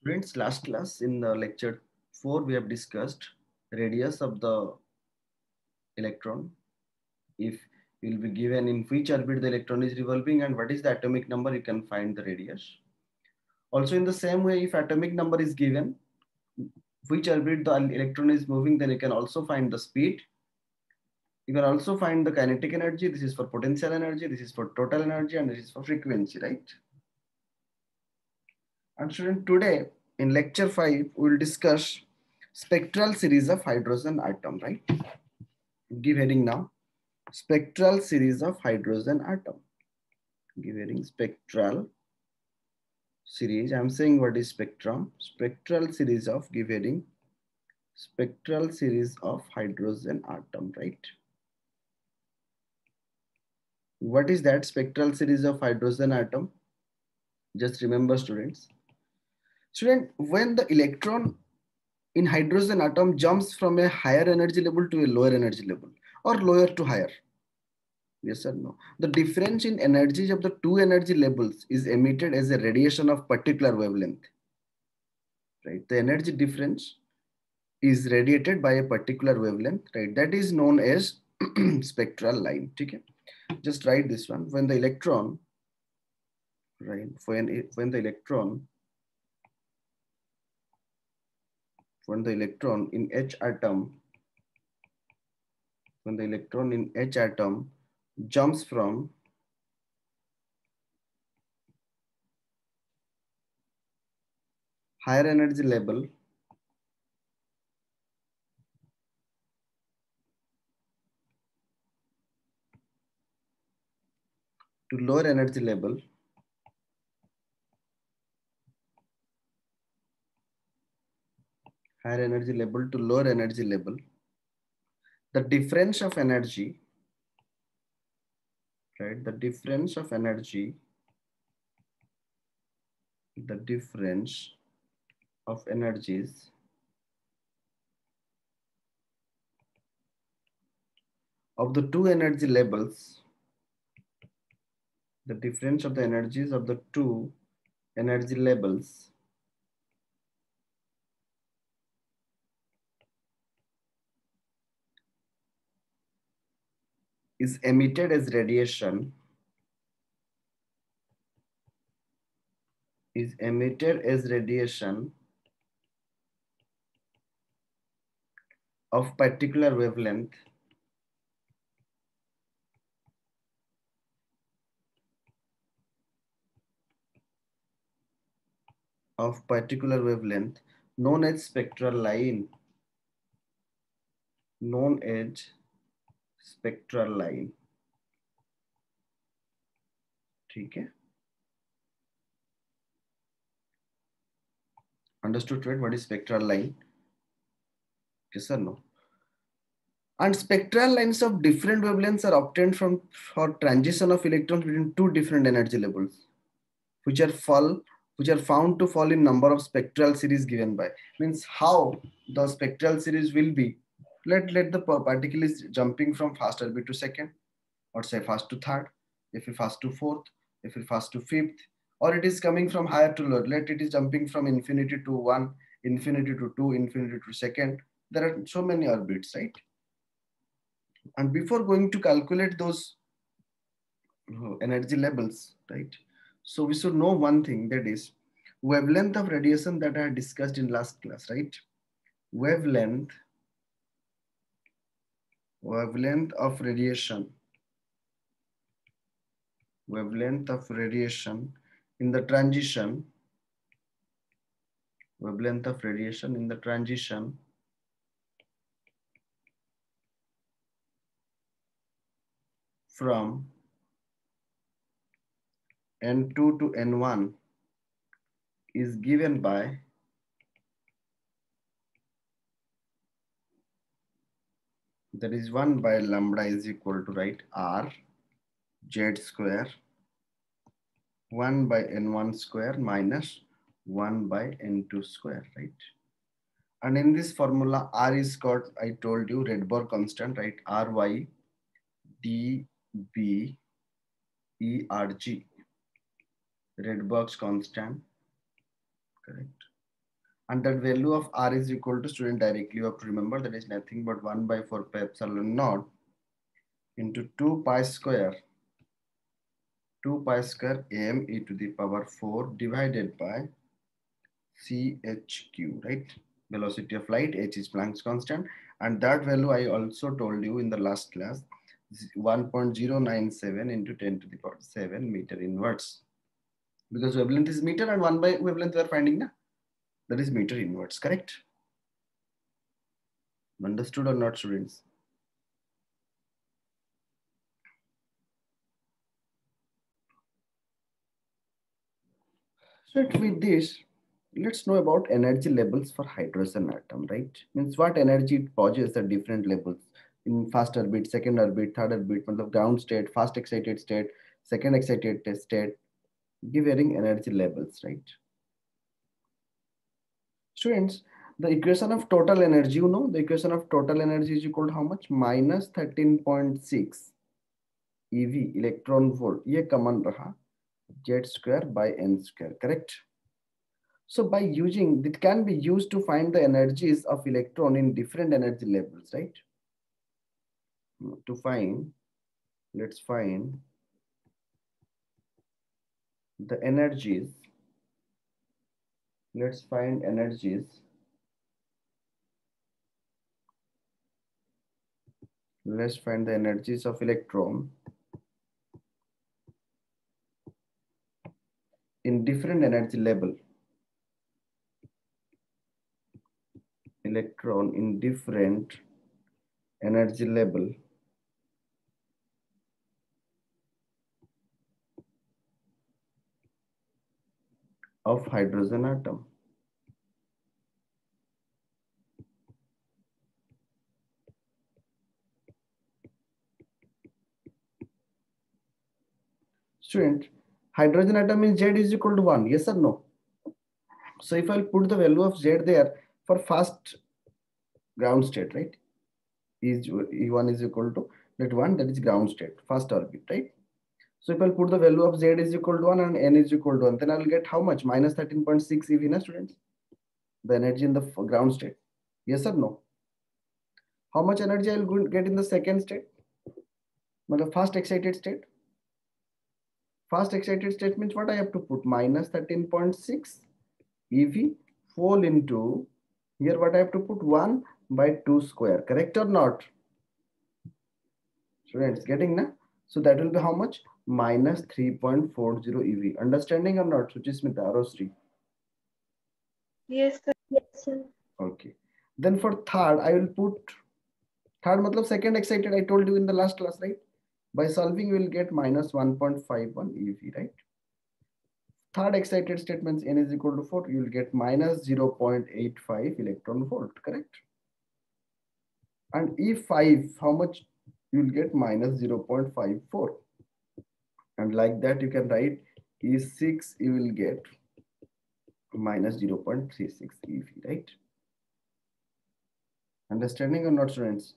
Students, last class in the lecture 4, we have discussed radius of the electron. If you will be given in which orbit the electron is revolving and what is the atomic number, you can find the radius. Also, in the same way, if atomic number is given, which orbit the electron is moving, then you can also find the speed. You can also find the kinetic energy. This is for potential energy, this is for total energy, and this is for frequency, right? And student, today in lecture 5, we will discuss spectral series of hydrogen atom, right? Give heading now. Spectral series of hydrogen atom. Give heading spectral series. I'm saying what is spectrum. Spectral series of, give heading, spectral series of hydrogen atom, right? What is that spectral series of hydrogen atom? Just remember, students. Student, when the electron in hydrogen atom jumps from a higher energy level to a lower energy level or lower to higher, yes or no, the difference in energies of the two energy levels is emitted as a radiation of particular wavelength, right? The energy difference is radiated by a particular wavelength, right? That is known as spectral line. Okay, just write this one. When the electron, right, when the electron, when the electron in H atom, when the electron in H atom jumps from higher energy level to lower energy level, higher energy level to lower energy level, the difference of energy, right? The difference of energy, the difference of energies of the two energy levels, the difference of the energies of the two energy levels is emitted as radiation, is emitted as radiation of particular wavelength, of particular wavelength, known as spectral line, known as spectral line. ठीक है? Understood, right? What is spectral line? Yes or no? And spectral lines of different wavelengths are obtained from for transition of electrons between two different energy levels, which are found to fall in number of spectral series given by. Means how the spectral series will be. Let the particle is jumping from first orbit to second, or say first to third, if it first to fourth, if it first to fifth, or it is coming from higher to lower. Let it is jumping from infinity to one, infinity to two, infinity to second. There are so many orbits, right? And before going to calculate those energy levels, right? So we should know one thing, that is wavelength of radiation that I had discussed in last class, right? Wavelength, wavelength of radiation, wavelength of radiation in the transition, wavelength of radiation in the transition from N2 to N1 is given by that is 1 by lambda is equal to, right, R Z square 1 by N1 square minus 1 by N2 square, right? And in this formula, R is called, I told you, Rydberg constant, right? Ry dB Erg, Rydberg's constant, correct? And that value of R is equal to, student, directly you have to remember that is nothing but 1 by 4 pi epsilon naught into 2 pi square m e to the power 4 divided by CHQ, right? Velocity of light, h is Planck's constant, and that value I also told you in the last class, 1.097 into 10 to the power 7 meter inverse. Because wavelength is meter and 1 by wavelength we are finding, na? That is meter inverse, correct? Understood or not, students? So with this, let's know about energy levels for hydrogen atom, right? Means what energy it possesses at different levels in first orbit, second orbit, third orbit, मतलब ground state, fast excited state, second excited state, give varying energy levels, right? Students, the equation of total energy, you know, the equation of total energy is equal to how much? Minus 13.6 EV electron volt. ये common रहा Z square by N square, correct? So by using, it can be used to find the energies of electron in different energy levels, right? To find, let's find the energies. Let's find energies. Let's find the energies of electron in different energy level. Electron in different energy level of hydrogen atom. Student, hydrogen atom in Z is equal to 1, yes or no? So if I'll put the value of Z there for fast ground state, right? Is E1 is equal to that one, that is ground state, first orbit, right? So if I'll put the value of Z is equal to 1 and N is equal to 1, then I'll get how much? Minus 13.6 EV, na, students? The energy in the ground state. Yes or no? How much energy I'll get in the second state? The fast excited state. Fast excited state means what I have to put? Minus 13.6 EV fall into, here what I have to put? 1 by 2 square. Correct or not? Students, getting na? So that will be how much? Minus 3.40 EV. Understanding or not? Suchismita, Arosri. Yes, sir. Yes, sir. Okay. Then for third, I will put third matlab second excited. I told you in the last class, right? By solving, you will get minus 1.51 EV, right? Third excited statements N is equal to 4. You will get minus 0.85 electron volt, correct? And E5, how much? You will get minus 0.54. And like that, you can write E6, you will get minus 0.36 EV, right? Understanding or not, students?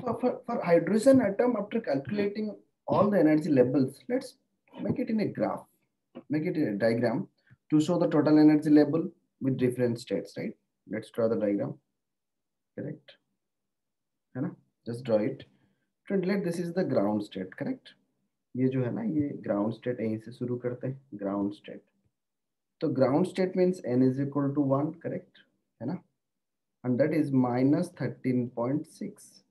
For hydrogen atom, after calculating all the energy levels, let's make it in a graph, make it in a diagram to show the total energy level with different states, right? Let's draw the diagram, correct? Just draw it. To let this is the ground state, correct? ये जो है ना, ये ground state यहीं से शुरू करते हैं, ground state. तो ground state means n is equal to 1, correct? है ना? And that is minus 13.6.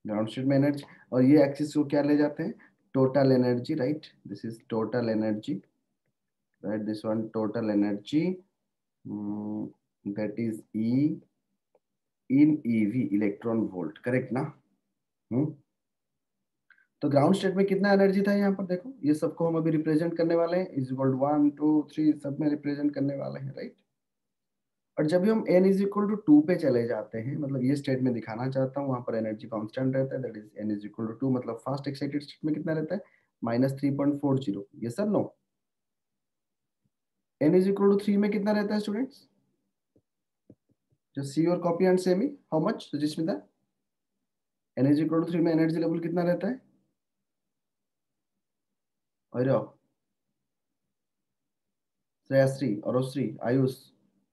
Ground state में एनर्जी, और ये एक्सिस को क्या ले जाते हैं? Total energy, right? This is total energy, right? This one total energy, that is E in EV electron volt, correct ना? तो ग्राउंड स्टेट में कितना एनर्जी था यहाँ पर? देखो, ये सबको हम अभी रिप्रेजेंट करने वाले हैं, इज इक्वल 1 2 3 सब में रिप्रेजेंट करने वाले हैं, राइट? और जब भी हम n इज इक्वल टू 2 पे चले जाते हैं, मतलब ये स्टेट में दिखाना चाहता हूँ, वहां पर एनर्जी कांस्टेंट रहता है, that is n is equal to 2, मतलब फास्ट एक्साइटेड स्टेट में कितना रहता है? माइनस 3.40. ये sir no? n is equal to 3 में कितना रहता है students? Just see your copy and say me, how much जिसमें था n इज इक्वल टू 3 में एनर्जी लेवल कितना रहता है? Aira, Shreyasri, Orosri, Ayush,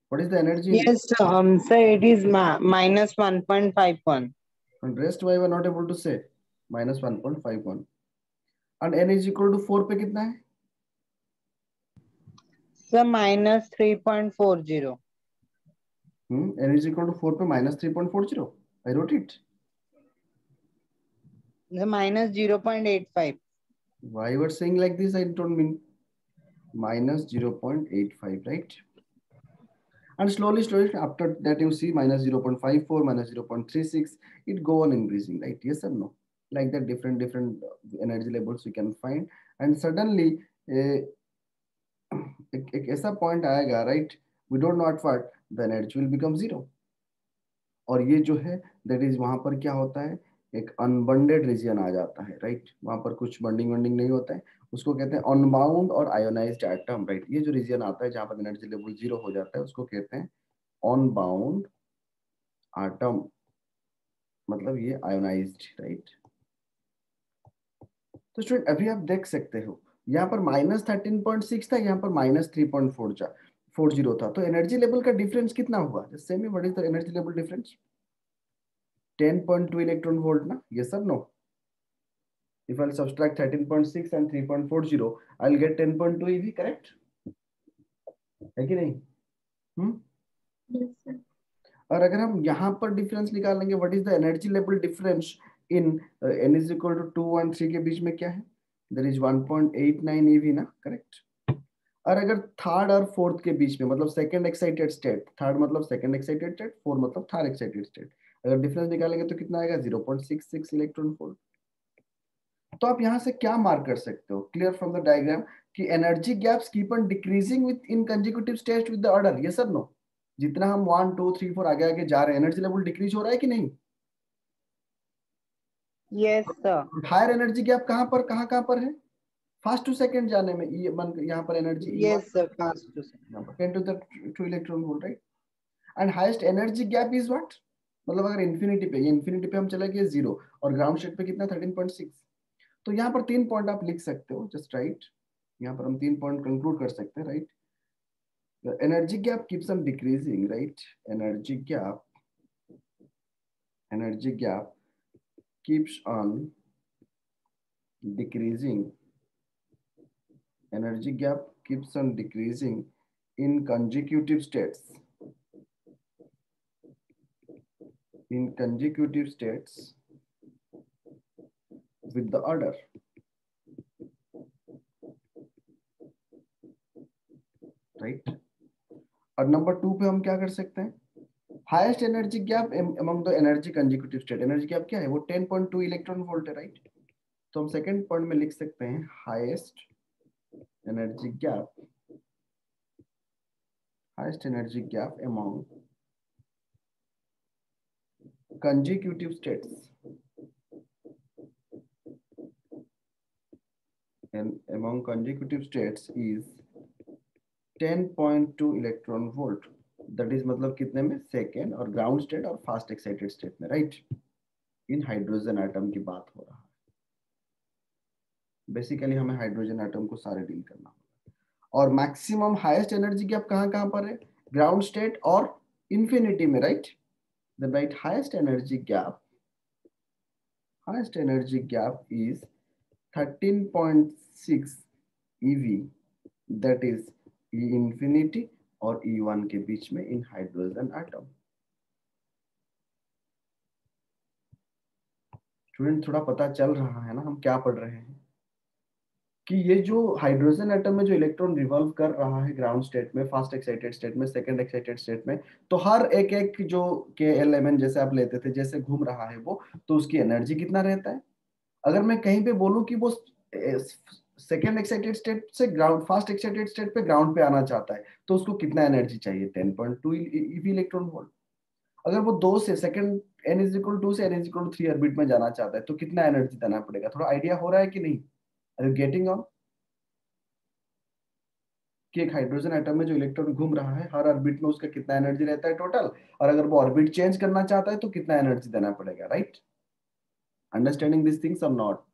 what is the energy in Yes, sir, it is minus 1.51. and rest why we are not able to say minus 1.51 and n is equal to 4 पे कितना है? Sir, minus 3.40. n is equal to 4 पे minus 3.40. I wrote it. The minus 0.85. Why you are saying like this? I don't mean minus 0.85, right? And slowly, after that you see minus 0.54, minus 0.36, it go on increasing, right? Yes or no? Like that, different energy levels we can find, and suddenly एक ऐसा point आएगा, right? We don't know at what the energy will become zero. और ये जो है that is वहां पर क्या होता है, एक अनबॉन्डेड रीजन आ जाता है, राइट? वहां पर कुछ बॉन्डिंग वॉन्डिंग नहीं होता है, उसको कहते हैं अनबाउंड और आयोनाइज्ड एटम, राइट? ये जो रीजन आता है जहां पर एनर्जी लेवल जीरो हो जाता है उसको कहते हैं अनबाउंड एटम, मतलब ये आयोनाइज्ड, राइट? तो स्टूडेंट अभी आप देख सकते हो यहाँ पर -13.6 था, यहाँ पर -3.40 था, तो एनर्जी लेवल का डिफरेंस कितना हुआ? Same he, what is the energy level difference? 10.2 electron volt ना? ये सब no, if I'll subtract 13.6 and 3.40 I'll get 10.2 ev, correct है कि नहीं? Yes, sir. और अगर हम यहाँ पर डिफरेंस निकालेंगे, what is the energy level difference in n is equal to 2 और 3 के बीच में क्या है? देयर इज 1.89 ev ना, करेक्ट? और अगर थर्ड और फोर्थ के बीच में, मतलब सेकंड एक्साइटेड स्टेट, थर्ड मतलब सेकंड एक्साइटेड स्टेट, फोर्थ मतलब थर्ड एक्साइटेड स्टेट, अगर डिफरेंस निकालेंगे तो कितना आएगा? 0.66 इलेक्ट्रॉन वोल्ट। तो आप यहां से क्या मार्क कर सकते हो क्लियर फ्रॉम द डायग्राम कि energy gaps keep on decreasing with in consecutive states with the order, ये सब नो? जितना हम 1 2 3 4 आगे आगे जा रहे हैं एनर्जी लेवल डिक्रीज हो रहा है कि नहीं? Yes, sir. Higher energy gap कहां पर है? फर्स्ट टू सेकंड जाने में, ये यहाँ पर energy Yes, sir. Fast to say. 10 to the 2 electron volt, right? And highest energy gap is what? मतलब अगर इंफिनिटी पे, ये इंफिनिटी पे हम चले गए जीरो, और ग्राउंड स्टेट पे कितना? 13.6। तो यहाँ पर 3 पॉइंट आप लिख सकते हो, जस्ट राइट। यहाँ पर हम 3 पॉइंट कंक्लूड कर सकते हैं, right? The energy gap keeps on decreasing, right? Energy gap keeps on decreasing. Energy gap keeps on decreasing in consecutive states. In consecutive states with the order. Right? और number 2 पे हम क्या कर सकते हैं? Highest energy gap among the energy consecutive state, energy gap क्या है? वो 10.2 इलेक्ट्रॉन वोल्ट है, राइट? तो हम सेकंड पॉइंट में लिख सकते हैं highest energy gap among consecutive states, and among consecutive states is 10.2 electron volt. That is मतलब कितने में? सेकेंड और ग्राउंड स्टेट और फास्ट एक्साइटेड स्टेट में, राइट? इन हाइड्रोजन एटम की बात हो रहा है। बेसिकली हमें हाइड्रोजन एटम को सारे डील करना होगा। और मैक्सिमम हाईएस्ट एनर्जी गैप कहां पर है? ग्राउंड स्टेट और इंफिनिटी में, right? The right highest energy gap is 13.6 eV, that is E infinity और E1 के बीच में इन हाइड्रोजन एटम। स्टूडेंट थोड़ा पता चल रहा है ना हम क्या पढ़ रहे हैं? कि ये जो हाइड्रोजन एटम में जो इलेक्ट्रॉन रिवॉल्व कर रहा है ग्राउंड स्टेट में, फास्ट एक्साइटेड स्टेट में, सेकंड एक्साइटेड स्टेट में, तो हर एक एक जो के एलिमेंट जैसे आप लेते थे, जैसे घूम रहा है वो, तो उसकी एनर्जी कितना रहता है? अगर मैं कहीं पे बोलूं कि वो सेकेंड एक्साइटेड स्टेट से ग्राउंड, फास्ट एक्साइटेड स्टेट पे ग्राउंड पे आना चाहता है, तो उसको कितना एनर्जी चाहिए? 10.2 eV इलेक्ट्रॉन वोल्ट। अगर वो 2 से second n is equal to से n is equal to 3 orbit में जाना चाहता है, तो कितना एनर्जी देना पड़ेगा? थोड़ा आइडिया हो रहा है कि नहीं? आर यू गेटिंग ऑन कि एक हाइड्रोजन एटम में जो इलेक्ट्रॉन घूम रहा है, हर ऑर्बिट में उसका कितना एनर्जी रहता है टोटल, और अगर वो ऑर्बिट चेंज करना चाहता है तो कितना एनर्जी देना पड़ेगा, राइट? अंडरस्टैंडिंग दिस थिंग्स और नॉट?